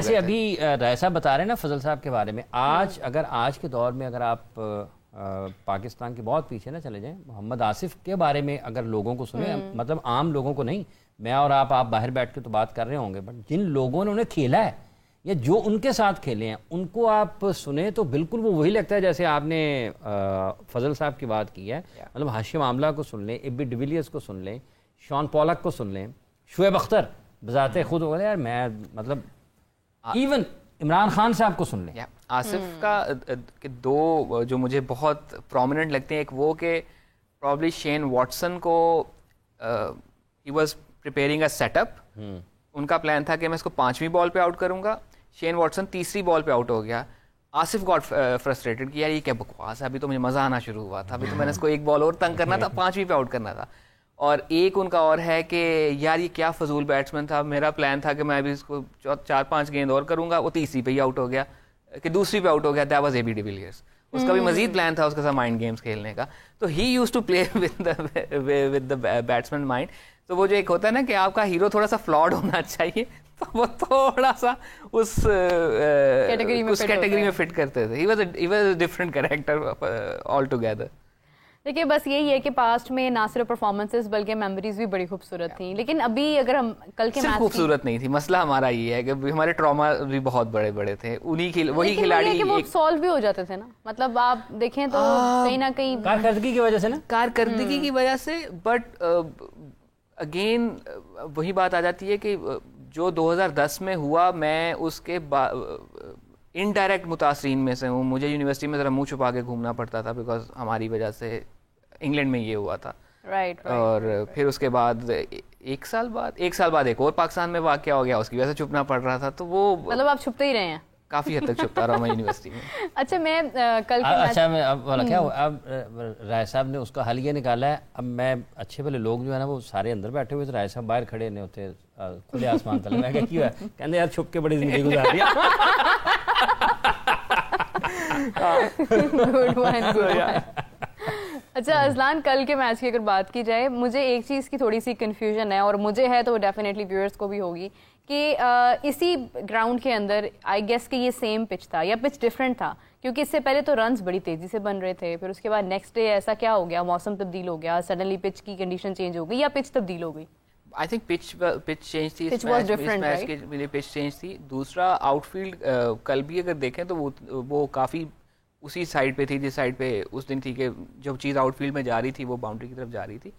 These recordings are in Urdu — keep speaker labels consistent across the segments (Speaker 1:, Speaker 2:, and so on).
Speaker 1: جیسے ابھی رائے صاحب بتا رہے ہیں نا فضل صاحب کے بارے میں, آج اگر آج کے دور میں اگر آپ پاکستان کے بہت پیچھے نہ چلے جائیں, محمد آصف کے بارے میں اگر لوگوں کو سنیں, مطلب عام لوگوں کو نہیں, میں اور آپ باہر بیٹھ کے تو بات کر رہے ہوں گے, بٹ جن لوگوں نے انہیں کھیلا ہے یا جو ان کے ساتھ کھیلے ہیں ان کو آپ سنیں تو بالکل وہ وہی لگتا ہے جیسے آپ نے فضل صاحب کی بات کی ہے. مطلب ہاشم آملہ کو سن لیں, اے بی ڈیویلیئرز کو سن لیں, شان پولک کو سن لیں, شعیب اختر بذات خود ہو گئے یار, میں مطلب ایون عمران خان صاحب کو سن لیں.
Speaker 2: آصف کا دو جو مجھے بہت پرومیننٹ لگتے ہیں, ایک وہ کہ پرابلی شین واٹسن کو he was preparing a set up, ان کا پلان تھا کہ میں اس کو 5ویں بال پہ آؤٹ کروں گا, شین واٹسن 3ری بال پہ آؤٹ ہو گیا. آصف گاٹ فرسٹریٹڈ کہ یار یہ کیا بکواس ہے, ابھی تو مجھے مزہ آنا شروع ہوا تھا, ابھی تو میں نے اس کو 1 بال اور تنگ کرنا تھا, 5ویں پہ آؤٹ کرنا تھا. اور ایک ان کا اور ہے کہ یار یہ کیا فضول بیٹسمین تھا, میرا پلان تھا کہ میں ابھی اس کو 4-5 گیند اور کروں گا, وہ 3ری پہ ہی آؤٹ ہو گیا کہ 2ری پہ آؤٹ ہو گیا. That was A B de Villiers, اس کا بھی مزید پلان تھا اس کے ساتھ مائنڈ گیمز کھیلنے کا. تو he used to play with the batsman mind. تو وہ جو ایک ہوتا ہے نا کہ آپ کا ہیرو تھوڑا سا فلاڈ ہونا چاہیے, تو وہ تھوڑا سا اس کیٹیگری میں فٹ کرتے تھے. He was a different character all together.
Speaker 3: دیکھیے بس یہی ہے کہ پاسٹ میں نہ صرف پرفارمنسز بلکہ میموریز بھی بڑی خوبصورت تھیں, لیکن ابھی اگر ہم کل کے میچ
Speaker 2: خوبصورت نہیں تھی, مسئلہ ہمارا یہ ہے کہ ہمارے ٹراما بھی بہت بڑے بڑے تھے, وہی کھلاڑی
Speaker 3: وہ سالو بھی ہو جاتے تھے نا. مطلب آپ دیکھیں تو کہیں نہ کہیں
Speaker 1: کارکردگی کی وجہ سے نا,
Speaker 2: کارکردگی کی وجہ سے. بٹ اگین وہی بات آ جاتی ہے کہ جو 2010 میں ہوا, میں اس کے انڈائریکٹ متاثرین میں سے ہوں. مجھے یونیورسٹی میں ذرا منہ چھپا کے گھومنا پڑتا تھا بیکاز ہماری وجہ سے انگلینڈ میں یہ ہوا تھا. اور پھر اس کے بعد ایک سال بعد ایک اور پاکستان میں واقعہ ہو گیا, اس کی وجہ سے چھپنا پڑ رہا تھا. تو وہ
Speaker 3: مطلب آپ چھپتے ہی رہے ہیں
Speaker 2: کافی حد تک چھپتا رہا میں یونیورسٹی میں.
Speaker 3: اچھا میں کل
Speaker 1: میں اب کیا اب رائے صاحب نے اس کا حل یہ نکالا ہے, اب میں اچھے بھلے لوگ جو ہے نا وہ سارے اندر بیٹھے ہوئے تھے, رائے صاحب باہر کھڑے نہیں ہوتے کھلے آسمان تلے. میں کہا کیوں ہے, کہتے یار چھپ کے بڑی زندگی گزار دیا.
Speaker 3: اچھا اذلان, کل کے میچ کی اگر بات کی جائے, مجھے ایک چیز کی تھوڑی سی کنفیوژن ہے, اور مجھے ہے تو ڈیفینیٹلی ویورز کو بھی ہوگی, کہ اسی گراؤنڈ کے اندر آئی گیس کہ یہ سیم پچ تھا یا پچ ڈفرینٹ تھا, کیونکہ اس سے پہلے تو رنز بڑی تیزی سے بن رہے تھے, پھر اس کے بعد نیکسٹ ڈے ایسا کیا ہو گیا, موسم تبدیل ہو گیا, سڈنلی پچ کی کنڈیشن چینج ہو گئی یا پچ تبدیل ہو گئی؟
Speaker 2: آئی تھنک پچ چینج تھی, اس میچ کے لیے پچ چینج تھی. دوسرا آؤٹ فیلڈ کل بھی اگر دیکھیں تو وہ کافی اسی سائڈ پہ تھی جس سائڈ پہ اس دن تھی کہ جو چیز آؤٹ فیلڈ میں جا رہی تھی وہ باؤنڈری کی طرف جا رہی تھی.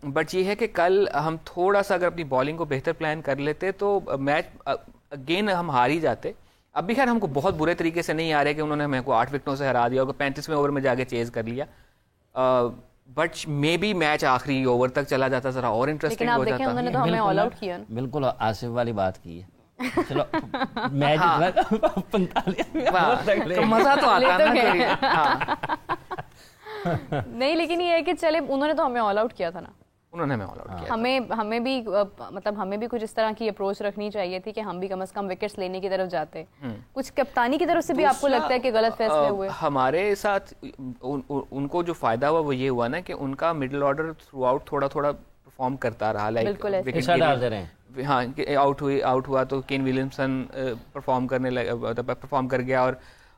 Speaker 2: بٹ یہ ہے کہ کل ہم تھوڑا سا اگر اپنی بالنگ کو بہتر پلان کر لیتے تو میچ اگین ہم ہار ہی جاتے. اب بھی خیر ہم کو بہت برے طریقے سے نہیں آ رہے کہ انہوں نے ہمیں کو 8 وکٹوں سے ہرا دیا اور 35ویں اوور میں جا کے چیز کر لیا. بٹ مے بی میچ آخری اوور تک چلا جاتا, ذرا اور انٹرسٹنگ ہو جاتا.
Speaker 1: بالکل آصف والی بات کی ہے. چلو میچ
Speaker 2: مزہ تو آتا
Speaker 3: نہیں, لیکن یہ ہے کہ چلے انہوں نے تو ہمیں آل آؤٹ کیا تھا نا,
Speaker 2: انہوں نے ہمیں آل آؤٹ کیا.
Speaker 3: ہمیں بھی مطلب ہمیں بھی کچھ اس طرح کی اپروچ رکھنی چاہیے تھی کہ ہم بھی کم از کم وکٹس لینے کی طرف جاتے. کچھ کپتانی کی طرف سے بھی آپ کو لگتا ہے کہ غلط فیصلے ہوئے؟
Speaker 2: ہمارے ساتھ ان کو جو فائدہ ہوا وہ یہ ہوا نا کہ ان کا مڈل آرڈر تھرو آؤٹ تھوڑا تھوڑا پرفارم کرتا رہا. لائک ہاں آؤٹ ہوا تو کین ولیمسن پرفارم کر گیا, اور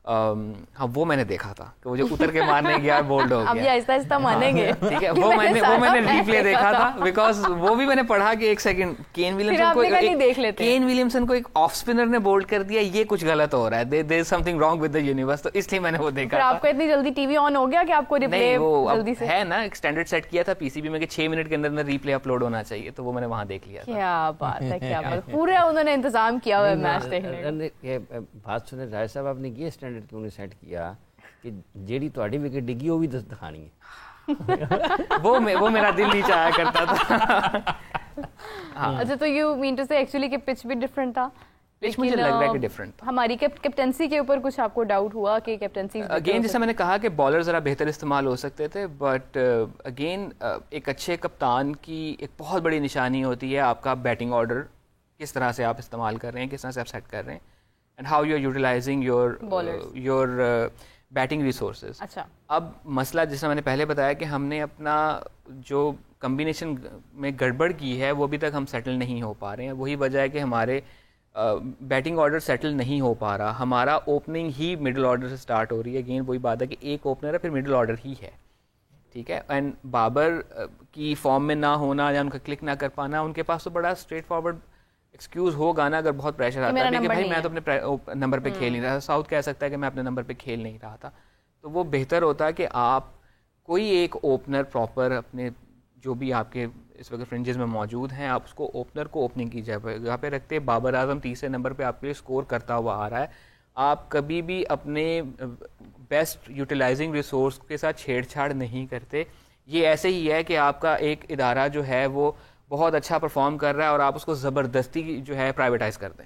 Speaker 2: ہاں وہ میں نے دیکھا تھا کہ وہ جو اتر کے مارنے گیا بولڈ ہو گیا.
Speaker 3: اب یہ آہستہ آہستہ مانیں گے,
Speaker 2: ٹھیک ہے, وہ میں نے ری پلے دیکھا تھا بیکاز وہ بھی میں نے پڑھا کہ ایک سیکنڈ کین ولیمسن کو ایک آف اسپنر نے بولڈ کر دیا, یہ کچھ غلط ہو رہا ہے, there is something wrong with the universe. تو اس لیے میں نے وہ دیکھا.
Speaker 3: پھر آپ کو اتنی جلدی ٹی وی آن ہو گیا کہ آپ کو ریپلے جلدی سے
Speaker 2: ہے نا ایک اسٹینڈرڈ سیٹ کیا تھا پی سی بی میں کہ 6 منٹ کے اندر ری پلے اپلوڈ ہونا چاہیے, تو وہ میں نے وہاں دیکھ لیا.
Speaker 3: کیا بات ہے, کیا بات, پورا انہوں نے انتظام کیا ہوا ہے میچ دیکھنے
Speaker 1: کا. بات سنیں رائے صاحب, آپ نے یہ اسٹینڈرڈ کیوں نہیں سیٹ کیا کہ جیڑی تہاڈی وکٹ ڈگی وہ بھی دکھانی ہے؟
Speaker 2: وہ میرا دل نہیں چاہا کرتا تھا.
Speaker 3: اچھا تو یو مین ٹو سے ایکچولی کہ پچ بھی ڈفرینٹ تھا,
Speaker 2: پچ مجھے لگ رہا ہے کہ ڈفرینٹ.
Speaker 3: ہماری کیپٹنسی کے اوپر کچھ آپ کو ڈاؤٹ ہوا کہ کیپٹنسی
Speaker 2: اگین جیسا میں نے کہا کہ بالر ذرا بہتر استعمال ہو سکتے تھے, بٹ اگین ایک اچھے کپتان کی ایک بہت بڑی نشانی ہوتی ہے آپ کا بیٹنگ آرڈر کس طرح سے آپ استعمال کر رہے ہیں, کس طرح سے آپ سیٹ کر رہے ہیں, and how you are utilizing your batting resources.
Speaker 3: اچھا
Speaker 2: اب مسئلہ جس طرح میں نے پہلے بتایا کہ ہم نے اپنا جو کمبینیشن میں گڑبڑ کی ہے وہ ابھی تک ہم سیٹل نہیں ہو پا رہے ہیں. وہی وجہ ہے کہ ہمارے بیٹنگ آرڈر سیٹل نہیں ہو پا رہا. ہمارا اوپننگ ہی مڈل آرڈر سے اسٹارٹ ہو رہی ہے. اگین وہی بات ہے کہ ایک اوپنر ہے پھر مڈل آرڈر ہی ہے, ٹھیک ہے. اینڈ بابر کی فارم میں نہ ہونا یا ان کا کلک نہ کر پانا, ان کے پاس تو بڑا اسٹریٹ فارورڈ ایکسکیوز ہوگا نا اگر بہت پریشر آتا ہے کہ بھائی میں تو اپنے نمبر پہ کھیل نہیں رہا. ساؤتھ کہہ سکتا ہے کہ میں اپنے نمبر پہ کھیل نہیں رہا تھا. تو وہ بہتر ہوتا ہے کہ آپ کوئی ایک اوپنر پراپر اپنے جو بھی آپ کے اس وقت فرنجز میں موجود ہیں, آپ اس کو اوپنر کو اوپننگ کی جگہ پہ رکھتے. بابر اعظم تیسرے نمبر پہ آپ کے لیے اسکور کرتا ہوا آ رہا ہے. آپ کبھی بھی اپنے بیسٹ یوٹیلائزنگ ریسورس کے ساتھ چھیڑ چھاڑ نہیں کرتے. یہ ایسے ہی ہے کہ آپ کا ایک ادارہ جو ہے وہ بہت اچھا پرفارم کر رہا ہے اور آپ اس کو زبردستی جو ہے پرائیویٹائز کر دیں.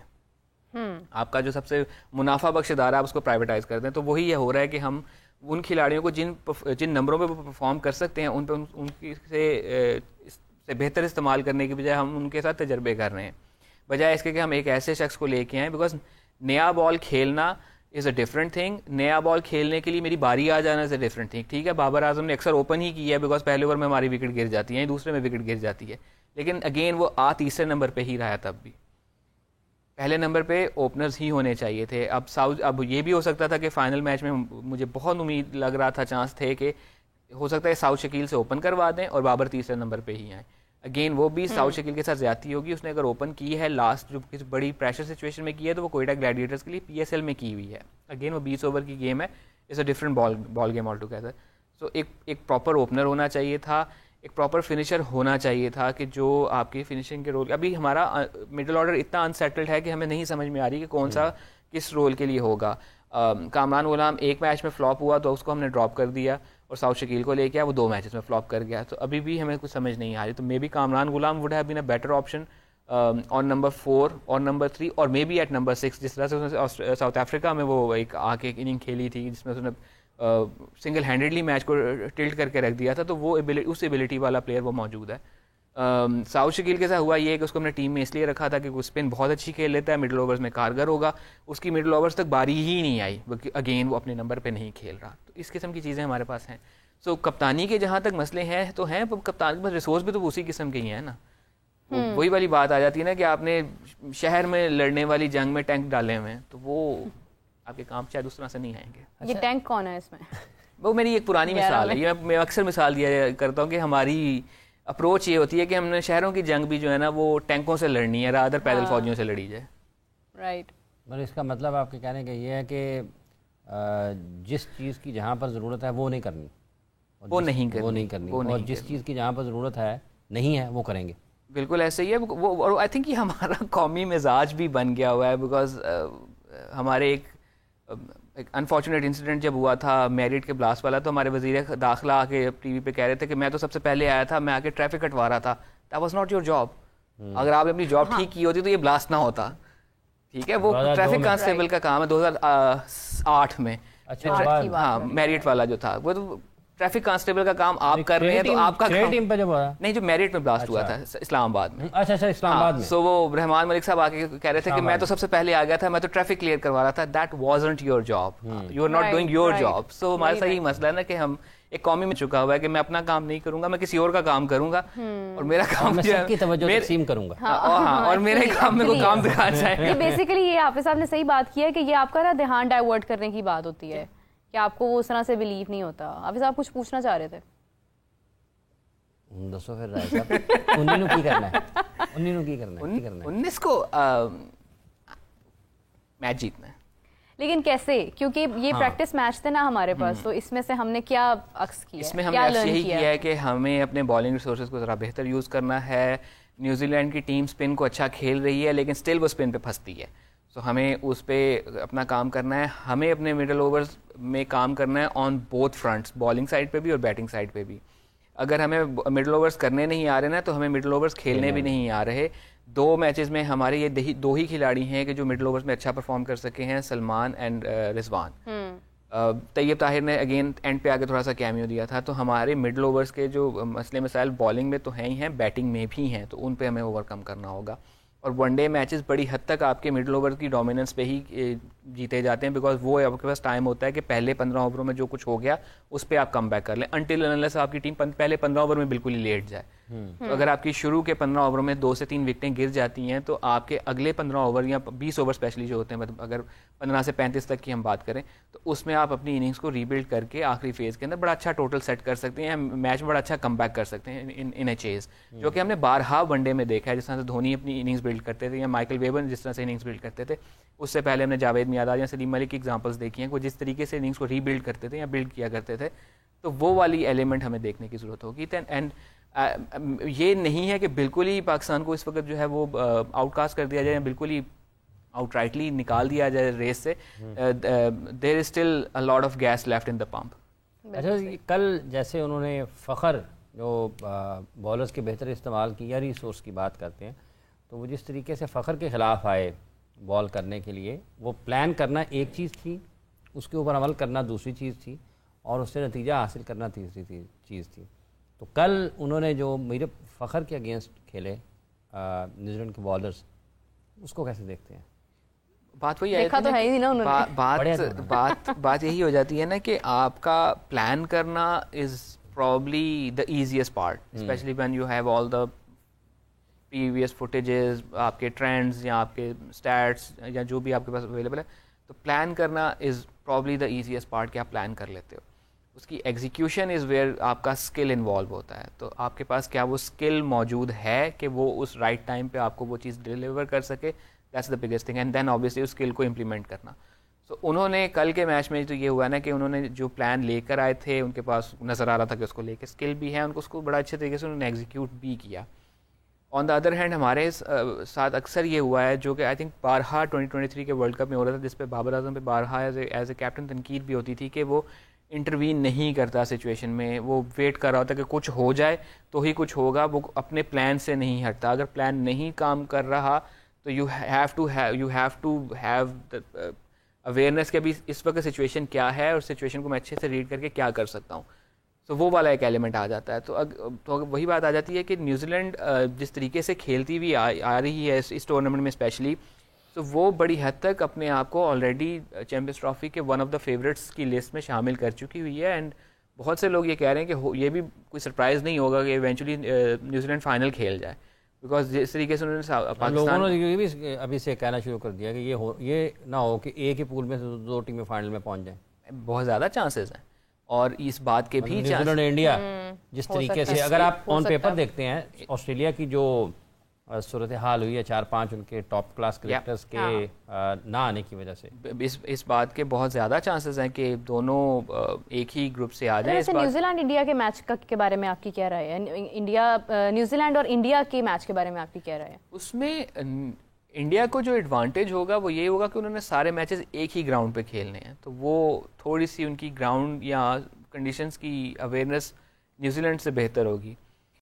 Speaker 2: آپ کا جو سب سے منافع بخش ادارہ آپ اس کو پرائیویٹائز کر دیں. تو وہی یہ ہو رہا ہے کہ ہم ان کھلاڑیوں کو جن نمبروں پہ وہ پرفارم کر سکتے ہیں ان پہ ان کی سے بہتر استعمال کرنے کی بجائے ہم ان کے ساتھ تجربے کر رہے ہیں, بجائے اس کے کہ ہم ایک ایسے شخص کو لے کے آئیں. بیکاز نیا بال کھیلنا از اے ڈفرنٹ تھنگ. نیا بال کھیلنے کے لیے میری باری آ جانا از اے ڈفرنٹ تھنگ. ٹھیک ہے, بابر اعظم نے اکثر اوپن ہی کیا ہے بیکاز پہلے اوور میں ہماری وکٹ گر جاتی ہے, دوسرے میں وکٹ گر جاتی ہے, لیکن اگین وہ تیسرے نمبر پہ ہی رہا ہے. تب بھی پہلے نمبر پہ اوپنرز ہی ہونے چاہیے تھے. اب یہ بھی ہو سکتا تھا کہ فائنل میچ میں مجھے بہت امید لگ رہا تھا, چانس تھے کہ ہو سکتا ہے ساؤتھ شکیل سے اوپن کروا دیں اور بابر تیسرے نمبر پہ ہی آئیں. اگین وہ بھی ساؤتھ شکیل کے ساتھ زیادتی ہوگی. اس نے اگر اوپن کی ہے لاسٹ جو کسی بڑی پریشر سچویشن میں کی ہے تو وہ کوئٹہ گلیڈیٹرز کے لیے PSL میں کی ہوئی ہے. اگین وہ 20 اوور کی گیم ہے, it's a different ball game altogether. So ایک پراپر اوپنر ہونا چاہیے تھا, ایک پراپر فنیشر ہونا چاہیے تھا کہ جو آپ کی فنیشنگ کے رول. ابھی ہمارا مڈل آرڈر اتنا انسیٹلڈ ہے کہ ہمیں نہیں سمجھ میں آ رہی کہ کون سا کس رول کے لیے ہوگا. کامران غلام ایک میچ میں فلاپ ہوا تو اس کو ہم نے ڈراپ کر دیا اور ساؤتھ شکیل کو لے کے آیا, وہ 2 میچز میں فلاپ کر گیا. تو ابھی بھی ہمیں کچھ سمجھ نہیں آ رہی. تو may be Kamran Ghulam would have been a better option on number 4 اور نمبر 3 اور مے بی ایٹ نمبر 6. جس طرح سے اس نے ساؤتھ افریقہ میں وہ ایک آ کے اننگ کھیلی تھی جس میں اس نے سنگل ہینڈیڈلی میچ کو ٹلٹ کر کے رکھ دیا تھا, تو وہ اس ایبلٹی والا پلیئر وہ موجود ہے. ساؤتھ شکیل کے ساتھ ہوا یہ کہ اس کو ہم نے ٹیم میں اس لیے رکھا تھا کہ وہ اسپن بہت اچھی کھیل لیتا ہے, مڈل اوورز میں کارگر ہوگا. اس کی مڈل اوورز تک باری ہی نہیں آئی, اگین وہ اپنے نمبر پہ نہیں کھیل رہا. تو اس قسم کی چیزیں ہمارے پاس ہیں. سو کپتانی کے جہاں تک مسئلے ہیں تو ہیں, کپتان کے پاس ریسورس بھی تو اسی قسم کے ہی ہیں نا. وہی والی بات آ جاتی ہے نا کہ آپ نے شہر میں لڑنے والی جنگ میں ٹینک ڈالے ہوئے ہیں, تو وہ آپ کے کام شاید اس طرح سے نہیں آئیں گے.
Speaker 3: یہ ٹینک کون ہے اس میں؟
Speaker 2: وہ میری ایک پرانی مثال ہے, یہ میں اکثر مثال دیا کرتا ہوں کہ ہماری اپروچ یہ ہوتی ہے کہ ہم نے شہروں کی جنگ بھی جو ہے نا وہ ٹینکوں سے لڑنی ہے, رادر پیدل فوجیوں سے لڑی جائے.
Speaker 3: رائٹ.
Speaker 1: مگر اس کا مطلب آپ کے کہنے کا یہ ہے کہ جس چیز کی جہاں پر ضرورت ہے وہ نہیں کرنی,
Speaker 2: وہ نہیں
Speaker 1: کرنی, اور جس چیز کی جہاں پر ضرورت ہے نہیں ہے وہ کریں گے.
Speaker 2: بالکل ایسے ہی ہے. وہ آئی تھنک یہ ہمارا قومی مزاج بھی بن گیا ہوا ہے. بیکاز ہمارے ایک انفارچونیٹ انسیڈنٹ جب ہوا تھا میرٹ کے بلاسٹ والا, تو ہمارے وزیر داخلہ آ کے ٹی وی پہ کہہ رہے تھے کہ میں تو سب سے پہلے آیا تھا, میں آ کے ٹریفک کٹوا رہا تھا. That was not your job. اگر آپ نے اپنی جاب ٹھیک کی ہوتی تو یہ بلاسٹ نہ ہوتا. ٹھیک ہے, وہ ٹریفک کانسٹیبل کا کام ہے 2008 میں. ہاں میرٹ والا جو تھا وہ تو ٹریفک کانسٹیبل کا کام آپ کر رہے ہیں, تو آپ کا
Speaker 1: ٹیم پہ جب ہوا
Speaker 2: نہیں جو میرٹ میں بلاسٹ ہوا تھا اسلام آباد میں.
Speaker 1: اچھا اسلام آباد میں.
Speaker 2: سو وہ رحمان ملک صاحب آ کے کہہ رہے تھے کہ میں تو سب سے پہلے آ گیا تھا, میں تو ٹریفک کلیئر کروا رہا تھا. That wasn't your job, you are not doing your job. So ہمارے ساتھ یہی مسئلہ ہے نا کہ ہم ایک قومی میں چکا ہوا ہے کہ میں اپنا کام نہیں کروں گا, میں کسی اور کا کام کروں گا, اور میرا کام
Speaker 1: سب کی توجہ تقسیم کروں گا,
Speaker 2: اور میرے کام میں کوئی کام دکھا جائے.
Speaker 3: یہ بیسیکلی یہ حافظ صاحب نے صحیح بات کی ہے کہ یہ آپ کا نا دھیان ڈائیورٹ کرنے کی بات ہوتی ہے کہ آپ کو وہ اس طرح سے بلیو نہیں ہوتا. حافظ صاحب کچھ پوچھنا چاہ رہے تھے.
Speaker 1: دسو پھر رائے صاحب 19 کی کرنا ہے, 19 کی کرنا ہے,
Speaker 2: 19 کو میچ جیتنا ہے.
Speaker 3: لیکن کیسے؟ کیونکہ یہ پریکٹس میچ تھے نا ہمارے پاس, تو اس میں سے ہم نے کیا عکس کیا؟
Speaker 2: اس میں ہم نے یہی کیا ہے کہ ہمیں اپنے بالنگ ریسورسز کو ذرا بہتر یوز کرنا ہے. نیوزی لینڈ کی ٹیم اسپن کو اچھا کھیل رہی ہے لیکن اسٹل وہ اسپن پہ پھنستی ہے. سو ہمیں اس پہ اپنا کام کرنا ہے. ہمیں اپنے مڈل اوورز میں کام کرنا ہے on both fronts, bowling side پہ بھی اور بیٹنگ سائڈ پہ بھی. اگر ہمیں مڈل اوورز کرنے نہیں آ رہے نا تو ہمیں مڈل اوورز کھیلنے بھی نہیں آ رہے. 2 میچز میں ہمارے یہ 2 ہی کھلاڑی ہیں کہ جو مڈل اوورز میں اچھا پرفارم کر سکے ہیں, سلمان اینڈ رضوان. طیب طاہر نے اگین اینڈ پہ آگے تھوڑا سا کیمیو دیا تھا. تو ہمارے مڈل اوورز کے جو مسئلے مسائل بالنگ میں تو ہیں ہی ہیں, بیٹنگ میں بھی ہیں, تو ان پہ ہمیں اوور کم کرنا ہوگا. اور ون ڈے میچز بڑی حد تک آپ کے مڈل اوور کی ڈومیننس پہ ہی جیتے جاتے ہیں, بیکاز وہ آپ کے پاس ٹائم ہوتا ہے کہ پہلے 15 اووروں میں جو کچھ ہو گیا اس پہ آپ کم بیک کر لیں, انٹل انلیس آپ کی ٹیم پہلے 15 اوور میں بالکل ہی لیٹ جائے. تو اگر آپ کی شروع کے 15 اووروں میں 2 سے 3 وکٹیں گر جاتی ہیں تو آپ کے اگلے 15 اوور یا 20 اوور اسپیشلی جو ہوتے ہیں, مطلب اگر 15 سے 35 تک کی ہم بات کریں تو اس میں آپ اپنی اننگس کو ریبلڈ کر کے آخری فیز کے اندر بڑا اچھا ٹوٹل سیٹ کر سکتے ہیں, میچ میں بڑا اچھا کم بیک کر سکتے ہیں ان اے چیز, جو کہ ہم نے بارہا ون ڈے میں دیکھا ہے. جس طرح سے دھونی اپنی اننگس بلڈ کرتے تھے یا مائیکل ویبر جس طرح سے اننگس بلڈ کرتے تھے, اس سے پہلے ہم نے جاوید میاداد یا سلیم ملک کی ایگزامپلس دیکھی ہیں, وہ جس طریقے سے اننگس کو ری بلڈ کرتے تھے یا بلڈ کیا کرتے تھے, تو وہ والی ایلیمنٹ ہمیں دیکھنے کی ضرورت ہوگی. اینڈ یہ نہیں ہے کہ بالکل ہی پاکستان کو اس وقت جو ہے وہ آؤٹ کاسٹ کر دیا جائے, بالکل ہی آؤٹ رائٹلی نکال دیا جائے ریس سے. There is still a lot of gas left in the pump.
Speaker 1: اچھا, کل جیسے انہوں نے فخر جو بالرز کے بہتر استعمال کی یا ریسورس کی بات کرتے ہیں, تو وہ جس طریقے سے فخر کے خلاف آئے بال کرنے کے لیے, وہ پلان کرنا ایک چیز تھی, اس کے اوپر عمل کرنا دوسری چیز تھی, اور اس سے نتیجہ حاصل کرنا تیسری چیز تھی. تو کل انہوں نے جو میرے فخر کے اگینسٹ کھیلے نیوزی لینڈ کے بالرز, اس کو کیسے دیکھتے ہیں؟
Speaker 2: بات وہی ہے, بات یہی ہو جاتی ہے نا کہ آپ کا پلان کرنا is probably the easiest part, especially when you have all the previous footages, آپ کے ٹرینڈز یا آپ کے اسٹیٹس یا جو بھی آپ کے پاس اویلیبل ہے. تو پلان کرنا is probably the easiest part کہ آپ پلان کر لیتے ہو. اس کی ایگزیکیوشن از ویئر آپ کا اسکل انوالو ہوتا ہے. تو آپ کے پاس کیا وہ اسکل موجود ہے کہ وہ اس رائٹ ٹائم پہ آپ کو وہ چیز ڈیلیور کر سکے, that's the biggest thing. And then obviously اس اسکل کو امپلیمنٹ کرنا. سو انہوں نے کل کے میچ میں تو یہ ہوا نا کہ انہوں نے جو پلان لے کر آئے تھے, ان کے پاس نظر آ رہا تھا کہ اس کو لے کے اسکل بھی ہے, ان کو اس کو بڑا اچھے طریقے سے انہوں نے ایگزیکیوٹ بھی کیا. آن دا ادر ہینڈ ہمارے ساتھ اکثر یہ ہوا ہے, جو کہ آئی تھنک بارہا 2023 کے ورلڈ کپ میں ہو رہا تھا, جس پہ بابر اعظم پہ بارہا ایز اے کیپٹن تنقید بھی ہوتی تھی کہ وہ انٹروین نہیں کرتا سچویشن میں, وہ ویٹ کر رہا ہوتا کہ کچھ ہو جائے تو ہی کچھ ہوگا, وہ اپنے پلان سے نہیں ہٹتا. اگر پلان نہیں کام کر رہا تو you have to have awareness کہ ابھی اس وقت سچویشن کیا ہے اور سچویشن کو میں اچھے سے ریڈ کر کے کیا کر سکتا ہوں. تو وہ والا ایک ایلیمنٹ آ جاتا ہے. تو وہی بات آ جاتی ہے کہ نیوزی لینڈ جس طریقے سے کھیلتی ہوئی آ رہی ہے اس ٹورنامنٹ میں اسپیشلی, تو وہ بڑی حد تک اپنے آپ کو آلریڈی چیمپئنز ٹرافی کے ون آف دا فیوریٹس کی لسٹ میں شامل کر چکی ہوئی ہے. اینڈ بہت سے لوگ یہ کہہ رہے ہیں کہ یہ بھی کوئی سرپرائز نہیں ہوگا کہ ایونچولی نیوزی لینڈ فائنل کھیل جائے, بیکاز جس طریقے سے انہوں نے
Speaker 1: لوگوں نے یہ بھی ابھی سے کہنا شروع کر دیا کہ یہ نہ ہو کہ ایک ہی پول میں سے 2 ٹیمیں فائنل میں پہنچ جائیں.
Speaker 2: بہت زیادہ چانسز ہیں, اور اس بات کے بھی
Speaker 1: نیوزی لینڈ انڈیا جس طریقے سے اگر آپ آن پیپر دیکھتے ہیں آسٹریلیا کی جو صورتحال ہوئی ہے 4-5 ان کے ٹاپ کلاس کرکٹرز کے نہ آنے کی وجہ سے,
Speaker 2: اس بات کے بہت زیادہ چانسز ہیں کہ دونوں ایک ہی گروپ سے آ جائیں.
Speaker 3: نیوزی لینڈ انڈیا کے میچ کے بارے میں آپ کی کیا رائے ہے؟ نیوزی لینڈ اور انڈیا کے میچ کے بارے میں آپ کی کیا رائے ہے؟
Speaker 2: اس میں انڈیا کو جو ایڈوانٹیج ہوگا وہ یہ ہوگا کہ انہوں نے سارے میچز ایک ہی گراؤنڈ پہ کھیلنے ہیں, تو وہ تھوڑی سی ان کی گراؤنڈ یا کنڈیشنز کی اویئرنیس نیوزی لینڈ سے بہتر ہوگی.